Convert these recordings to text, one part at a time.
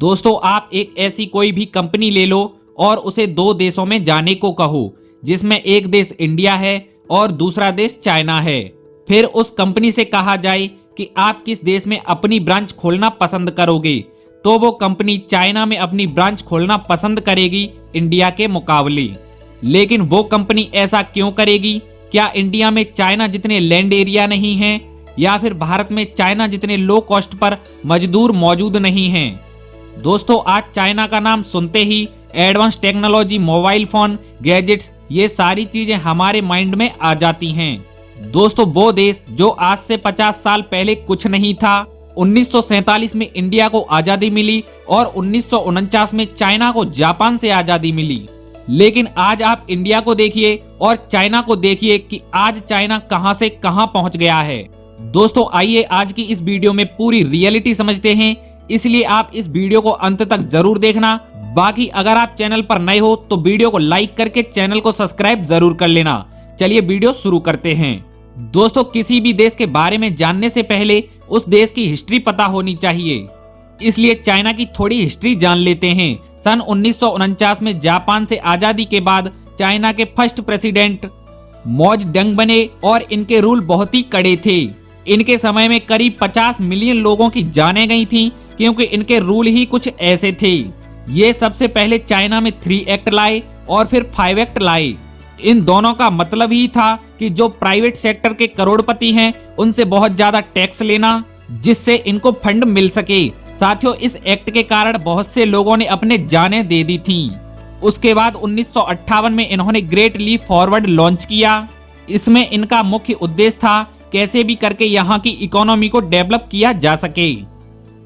दोस्तों, आप एक ऐसी कोई भी कंपनी ले लो और उसे दो देशों में जाने को कहो, जिसमें एक देश इंडिया है और दूसरा देश चाइना है। फिर उस कंपनी से कहा जाए कि आप किस देश में अपनी ब्रांच खोलना पसंद करोगे, तो वो कंपनी चाइना में अपनी ब्रांच खोलना पसंद करेगी इंडिया के मुकाबले। लेकिन वो कंपनी ऐसा क्यों करेगी? क्या इंडिया में चाइना जितने लैंड एरिया नहीं हैं, या फिर भारत में चाइना जितने लो कॉस्ट पर मजदूर मौजूद नहीं हैं? दोस्तों, आज चाइना का नाम सुनते ही advance technology, mobile phone, gadgets, ये सारी चीजें हमारे माइंड में आ जाती हैं। दोस्तों, वो देश जो आज से 50 साल पहले कुछ नहीं था। 1947 में इंडिया को आजादी मिली और 1949 में चाइना को जापान से आजादी मिली। लेकिन आज आप इंडिया को देखिए और चाइना को देखिए कि आज चाइना कहां से कहां पहुंच गया है। दोस्तों, आइए आज की इस वीडियो में पूरी रियलिटी समझते हैं, इसलिए आप इस वीडियो को अंत तक जरूर देखना। बाकी अगर आप चैनल पर नए हो तो वीडियो को लाइक करके चैनल को सब्सक्राइब जरूर कर लेना। चलिए वीडियो शुरू करते हैं। दोस्तों, किसी भी देश के बारे में जानने से पहले उस देश की हिस्ट्री पता होनी चाहिए, इसलिए चाइना की थोड़ी हिस्ट्री जान लेते हैं। सन 1949 में जापान से आजादी के बाद चाइना के फर्स्ट प्रेसिडेंट मो जेडंग बने और इनके रूल बहुत ही कड़े थे। इनके समय में करीब 50 मिलियन लोगों की जानें गई थीं, क्योंकि इनके रूल ही कुछ ऐसे थे। ये सबसे पहले चाइना में 3 एक्ट लाए और फिर 5 एक्ट लाए। इन दोनों का मतलब ही था कि जो प्राइवेट सेक्टर के करोड़पति हैं उनसे बहुत ज्यादा टैक्स लेना, जिससे इनको फंड मिल सके। साथियों, इस एक्ट के कारण बहुत से लोगों ने अपने जानें दे दी थीं। उसके बाद 1958 में इन्होंने ग्रेट लीप फॉरवर्ड लॉन्च किया। इसमें इनका मुख्य उद्देश्य था कैसे भी करके यहाँ की इकोनॉमी को डेवलप किया जा सके।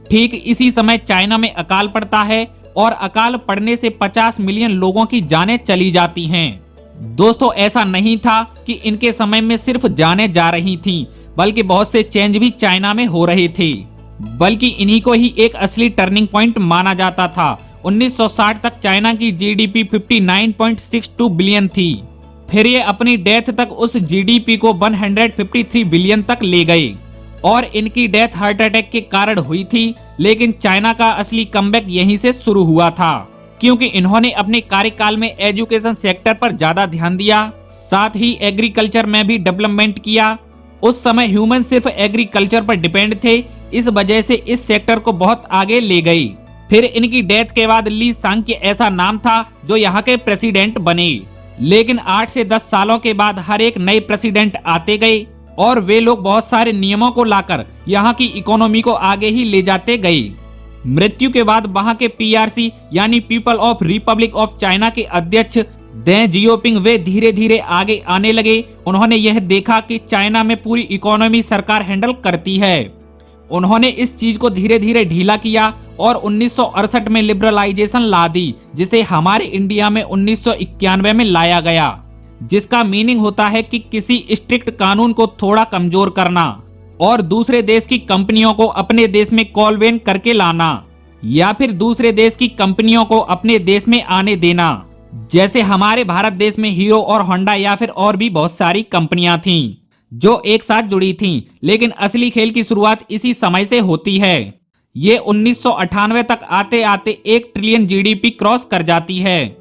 ठीक इसी समय चाइना में अकाल पड़ता है और अकाल पड़ने से 50 मिलियन लोगों की जानें चली जाती हैं। दोस्तों, ऐसा नहीं था कि इनके समय में सिर्फ जानें जा रही थीं, बल्कि बहुत से चेंज भी चाइना में हो रहे थे। बल्कि इन्हीं को ही एक असली टर्निंग पॉइंट माना जाता था। 1960 तक चाइना की जीडीपी 59.62 बिलियन थी। फिर ये अपनी डेथ तक उस जीडीपी को 153 बिलियन तक ले गए और इनकी डेथ हार्ट अटैक के कारण हुई थी। लेकिन चाइना का असली कमबैक यहीं से शुरू हुआ था, क्योंकि इन्होंने अपने कार्यकाल में एजुकेशन सेक्टर पर ज्यादा ध्यान दिया, साथ ही एग्रीकल्चर में भी डेवलपमेंट किया। उस समय ह्यूमन सिर्फ एग्रीकल्चर पर डिपेंड थे, इस वजह से इस सेक्टर को बहुत आगे ले गई। फिर इनकी डेथ के बाद ली सांग ऐसा नाम था जो यहाँ के प्रेसिडेंट बने। लेकिन 8 से 10 सालों के बाद हर एक नए प्रेसिडेंट आते गए और वे लोग बहुत सारे नियमों को लाकर यहाँ की इकोनॉमी को आगे ही ले जाते गए। मृत्यु के बाद वहाँ के पीआरसी यानी people of Republic of China के अध्यक्ष दें जियोपिंग वे धीरे धीरे आगे आने लगे। उन्होंने यह देखा कि चाइना में पूरी इकोनॉमी सरकार हैंडल करती है। उन्होंने इस चीज को धीरे धीरे ढीला किया और 1968 में लिबरलाइजेशन ला दी, जिसे हमारे इंडिया में 1991 में लाया गया, जिसका मीनिंग होता है कि किसी स्ट्रिक्ट कानून को थोड़ा कमजोर करना और दूसरे देश की कंपनियों को अपने देश में कॉलवेन करके लाना, या फिर दूसरे देश की कंपनियों को अपने देश में आने देना। जैसे हमारे भारत देश में हीरो और होंडा या फिर और भी बहुत सारी कंपनियां थीं जो एक साथ जुड़ी थीं। लेकिन असली खेल की शुरुआत इसी समय से होती है। ये 1998 तक आते आते 1 ट्रिलियन जीडीपी क्रॉस कर जाती है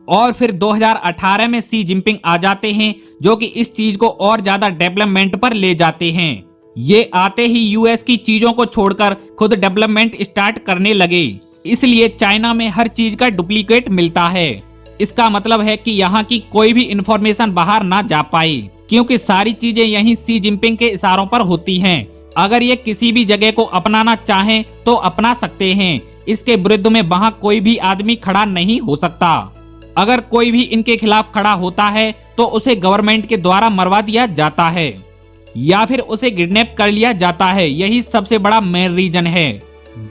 और फिर 2018 में शी जिनपिंग आ जाते हैं, जो कि इस चीज को और ज्यादा डेवलपमेंट पर ले जाते हैं। ये आते ही यूएस की चीजों को छोड़कर खुद डेवलपमेंट स्टार्ट करने लगे, इसलिए चाइना में हर चीज का डुप्लीकेट मिलता है। इसका मतलब है कि यहाँ की कोई भी इंफॉर्मेशन बाहर ना जा पाए, क्योंकि सारी चीजें यहीं शी जिनपिंग के इशारों पर होती हैं। अगर ये किसी भी जगह को अपनाना चाहें तो अपना सकते हैं। इसके विरुद्ध में वहाँ कोई भी आदमी खड़ा नहीं हो सकता। अगर कोई भी इनके खिलाफ खड़ा होता है तो उसे गवर्नमेंट के द्वारा मरवा दिया जाता है या फिर उसे किडनैप कर लिया जाता है। यही सबसे बड़ा मेन रीजन है,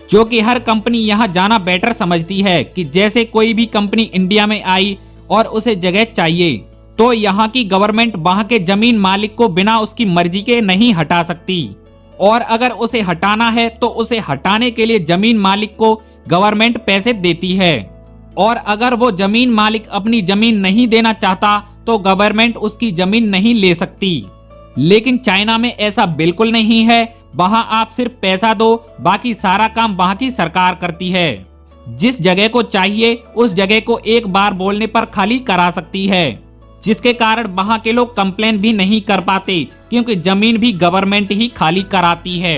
जो कि हर कंपनी यहाँ जाना बेटर समझती है कि जैसे कोई भी कंपनी इंडिया में आई और उसे जगह चाहिए तो यहाँ की गवर्नमेंट वहाँ के जमीन मालिक को बिना उसकी मर्जी के नहीं हटा सकती, और अगर उसे हटाना है तो उसे हटाने के लिए जमीन मालिक को गवर्नमेंट पैसे देती है, और अगर वो जमीन मालिक अपनी जमीन नहीं देना चाहता तो गवर्नमेंट उसकी जमीन नहीं ले सकती। लेकिन चाइना में ऐसा बिल्कुल नहीं है। वहां आप सिर्फ पैसा दो, बाकी सारा काम वहां की सरकार करती है। जिस जगह को चाहिए उस जगह को एक बार बोलने पर खाली करा सकती है, जिसके कारण वहां के लोग कंप्लेन भी नहीं कर पाते क्योंकि जमीन भी गवर्नमेंट ही खाली कराती है।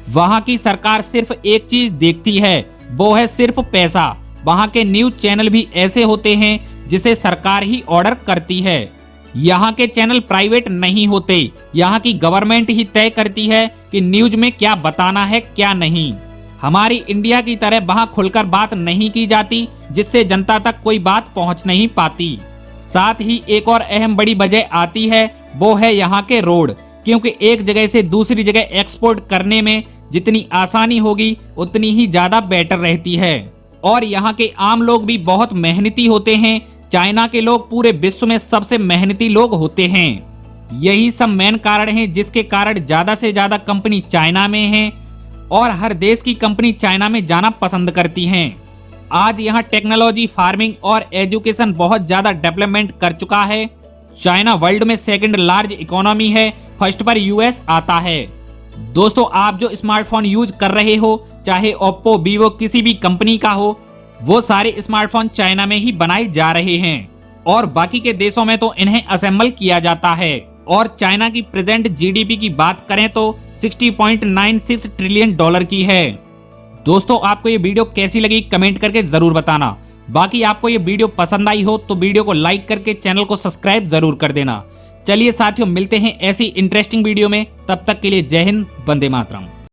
वहां की सरकार सिर्फ एक चीज देखती है, वो है सिर्फ पैसा। वहां के न्यूज चैनल भी ऐसे होते हैं जिसे सरकार ही ऑर्डर करती है। यहाँ के चैनल प्राइवेट नहीं होते, यहाँ की गवर्नमेंट ही तय करती है कि न्यूज में क्या बताना है क्या नहीं। हमारी इंडिया की तरह वहां खुलकर बात नहीं की जाती, जिससे जनता तक कोई बात पहुंच नहीं पाती। साथ ही एक और अहम बड़ी वजह आती है, वो है यहाँ के रोड, क्योंकि एक जगह से दूसरी जगह एक्सपोर्ट करने में जितनी आसानी होगी उतनी ही ज्यादा बेटर रहती है। और यहाँ के आम लोग भी बहुत मेहनती होते हैं। चाइना के लोग पूरे विश्व में सबसे मेहनती लोग होते हैं। यही सब मेन कारण है जिसके कारण ज्यादा से ज्यादा कंपनी चाइना में है और हर देश की कंपनी चाइना में जाना पसंद करती हैं। आज यहाँ टेक्नोलॉजी, फार्मिंग और एजुकेशन बहुत ज्यादा डेवलपमेंट कर चुका है। चाइना वर्ल्ड में सेकंड लार्ज इकोनॉमी है, फर्स्ट पर यूएस आता है। दोस्तों, आप जो स्मार्टफोन यूज कर रहे हो, चाहे ओप्पो, वीवो, किसी भी कंपनी का हो, वो सारे स्मार्टफोन चाइना में ही बनाए जा रहे हैं और बाकी के देशों में तो इन्हें असेंबल किया जाता है। और चाइना की प्रेजेंट जीडीपी की बात करें तो 60.96 ट्रिलियन डॉलर की है। दोस्तों, आपको ये वीडियो कैसी लगी कमेंट करके जरूर बताना। बाकी आपको ये वीडियो पसंद आई हो तो वीडियो को लाइक करके चैनल को सब्सक्राइब जरूर कर देना। चलिए साथियों, मिलते हैं ऐसी इंटरेस्टिंग वीडियो में। तब तक के लिए जय हिंद, वंदे मातरम।